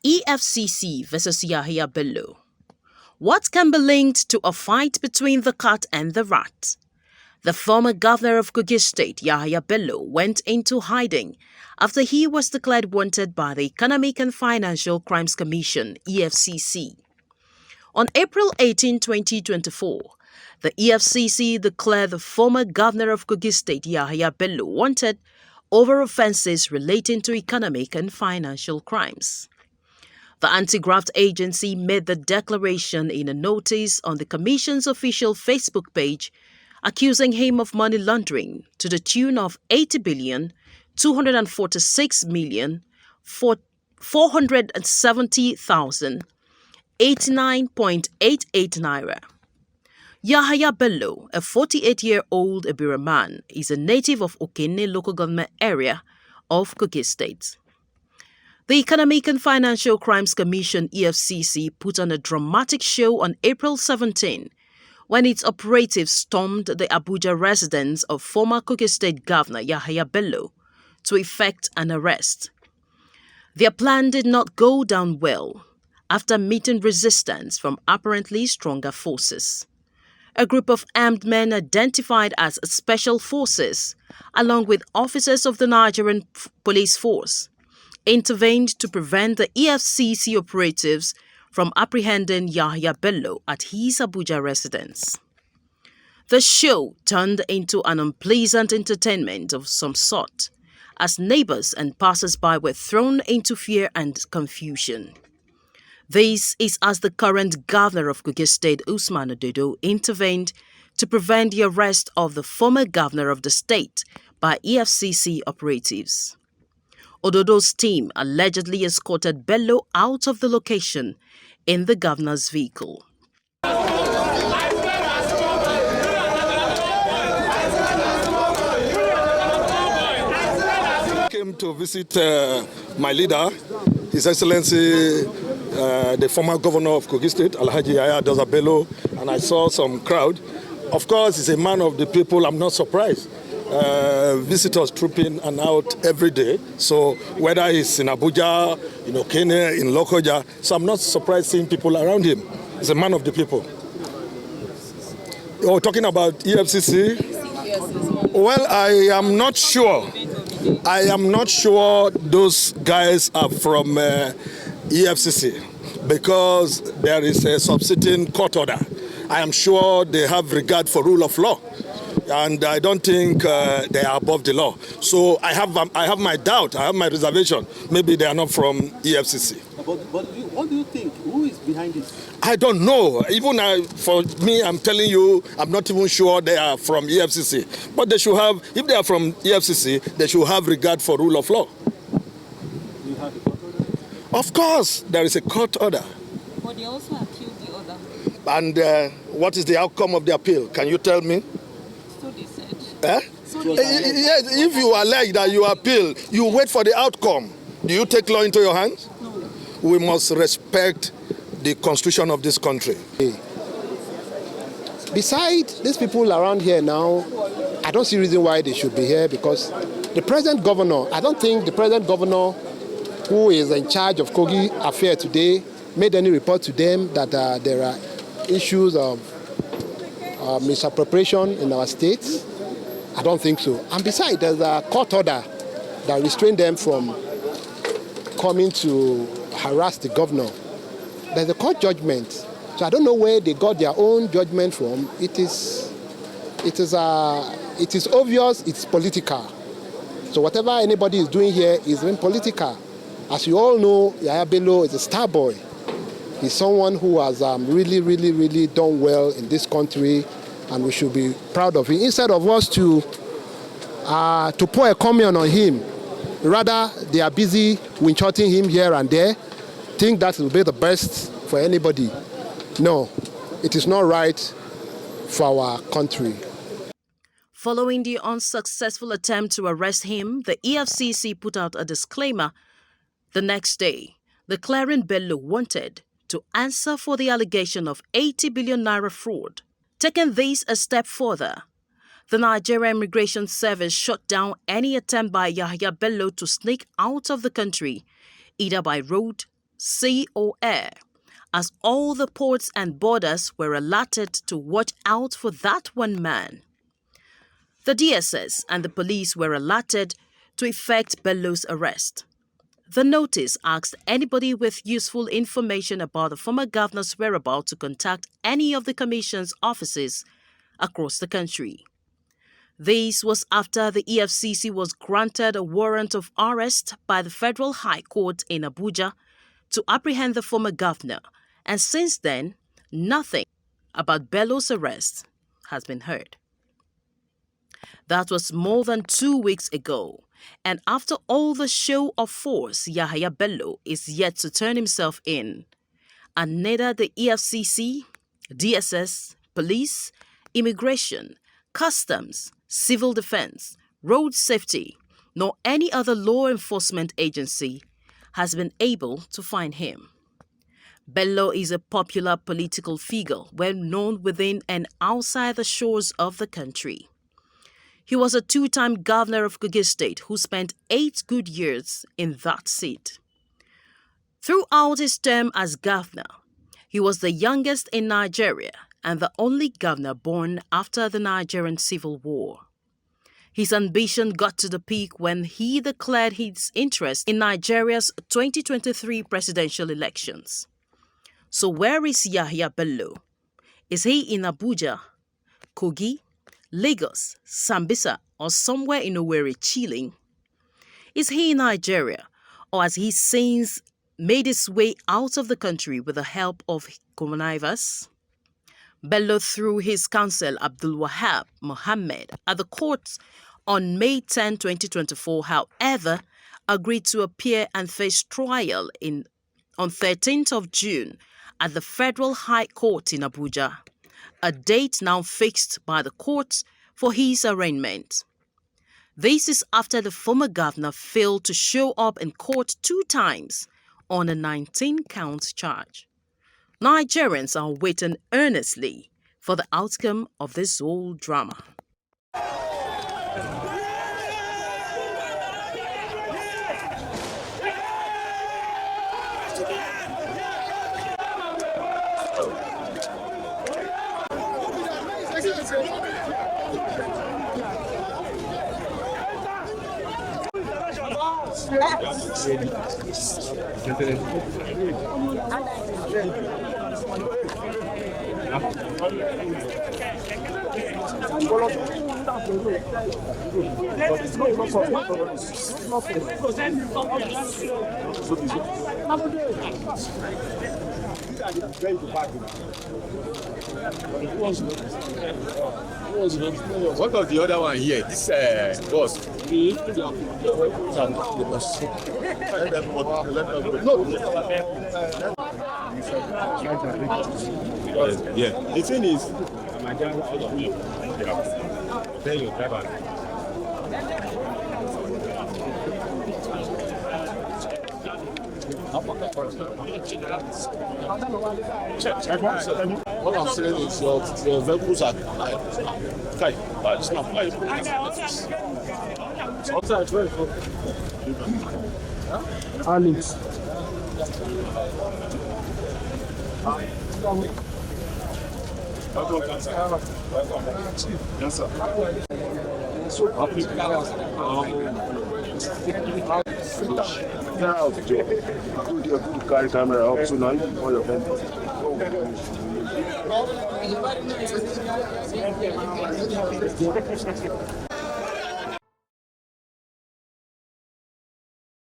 EFCC versus Yahaya Bello. What can be linked to a fight between the cat and the rat? The former governor of Kogi State, Yahaya Bello, went into hiding after he was declared wanted by the Economic and Financial Crimes Commission, EFCC. On April 18, 2024, the EFCC declared the former governor of Kogi State, Yahaya Bello, wanted over offenses relating to economic and financial crimes. The anti-graft agency made the declaration in a notice on the Commission's official Facebook page, accusing him of money laundering to the tune of 80,246,470,089.88 naira. Yahaya Bello, a 48-year-old Ebira man, is a native of Okene local government area of Kogi State. The Economic and Financial Crimes Commission, EFCC, put on a dramatic show on April 17 when its operatives stormed the Abuja residence of former Kogi State Governor Yahaya Bello to effect an arrest. Their plan did not go down well after meeting resistance from apparently stronger forces. A group of armed men identified as Special Forces, along with officers of the Nigerian Police Force, intervened to prevent the EFCC operatives from apprehending Yahaya Bello at his Abuja residence. The show turned into an unpleasant entertainment of some sort, as neighbors and passers-by were thrown into fear and confusion. This is as the current governor of Kogi State, Usman Ododo, intervened to prevent the arrest of the former governor of the state by EFCC operatives. Ododo's team allegedly escorted Bello out of the location in the governor's vehicle. I came to visit my leader, His Excellency, the former governor of Kogi State, Alhaji Yahaya Bello, and I saw some crowd. Of course, he's a man of the people. I'm not surprised. Visitors trooping and out every day. So whether he's in Abuja, in Okene, in Lokoja, so I'm not surprised seeing people around him. He's a man of the people. You're talking about EFCC? Well, I am not sure. I am not sure those guys are from EFCC because there is a subsisting court order. I am sure they have regard for rule of law. And I don't think they are above the law. So I have my doubt, I have my reservation. Maybe they are not from EFCC. But what do you think? Who is behind this? I don't know. Even for me, I'm telling you, I'm not even sure they are from EFCC. But they should have, if they are from EFCC, they should have regard for rule of law. Do you have a court order? Of course, there is a court order. But they also appealed the order. And what is the outcome of the appeal? Can you tell me? So they said. Yes, if you allege that you appeal, you wait for the outcome. Do you take law into your hands? No. We must respect the constitution of this country. Besides these people around here now, I don't see reason why they should be here because the present governor, I don't think the present governor who is in charge of Kogi affair today made any report to them that there are issues of misappropriation in our states. I don't think so. And besides, there's a court order that restrained them from coming to harass the governor. There's a court judgment. So I don't know where they got their own judgment from. It is obvious it's political. So whatever anybody is doing here is being political. As you all know, Yahaya Bello is a star boy. He's someone who has really done well in this country, and we should be proud of him. Instead of us to pour a comment on him, rather they are busy winchotting him here and there, think that will be the best for anybody. No, it is not right for our country. Following the unsuccessful attempt to arrest him, the EFCC put out a disclaimer the next day, declaring Bello wanted to answer for the allegation of 80 billion naira fraud. Taking this a step further, the Nigerian Immigration Service shut down any attempt by Yahaya Bello to sneak out of the country, either by road, sea or air, as all the ports and borders were alerted to watch out for that one man. The DSS and the police were alerted to effect Bello's arrest. The notice asked anybody with useful information about the former governor's whereabouts to contact any of the commission's offices across the country. This was after the EFCC was granted a warrant of arrest by the Federal High Court in Abuja to apprehend the former governor, and since then, nothing about Bello's arrest has been heard. That was more than 2 weeks ago, and after all the show of force, Yahaya Bello is yet to turn himself in, and neither the EFCC, DSS, police, immigration, customs, civil defense, road safety, nor any other law enforcement agency has been able to find him. Bello is a popular political figure, well known within and outside the shores of the country. He was a two-time governor of Kogi State who spent 8 good years in that seat. Throughout his term as governor, he was the youngest in Nigeria and the only governor born after the Nigerian Civil War. His ambition got to the peak when he declared his interest in Nigeria's 2023 presidential elections. So where is Yahaya Bello? Is he in Abuja, Kogi, Lagos, Sambisa, or somewhere in Owerri chilling? Is he in Nigeria, or has he since made his way out of the country with the help of connivers? Bello, through his counsel Abdul Wahab Mohammed at the court on May 10, 2024, however, agreed to appear and face trial on 13th of June at the Federal High Court in Abuja, a date now fixed by the court for his arraignment. This is after the former governor failed to show up in court 2 times on a 19-count charge. Nigerians are waiting earnestly for the outcome of this whole drama. What of the other one here? This boss. Yeah. The thing is, tell your driver. What I'm saying is your vehicles are tight, but it's not quite. Outside, Alex. Yes, sir. Get out, Joe. Good carry camera up so now all your friends.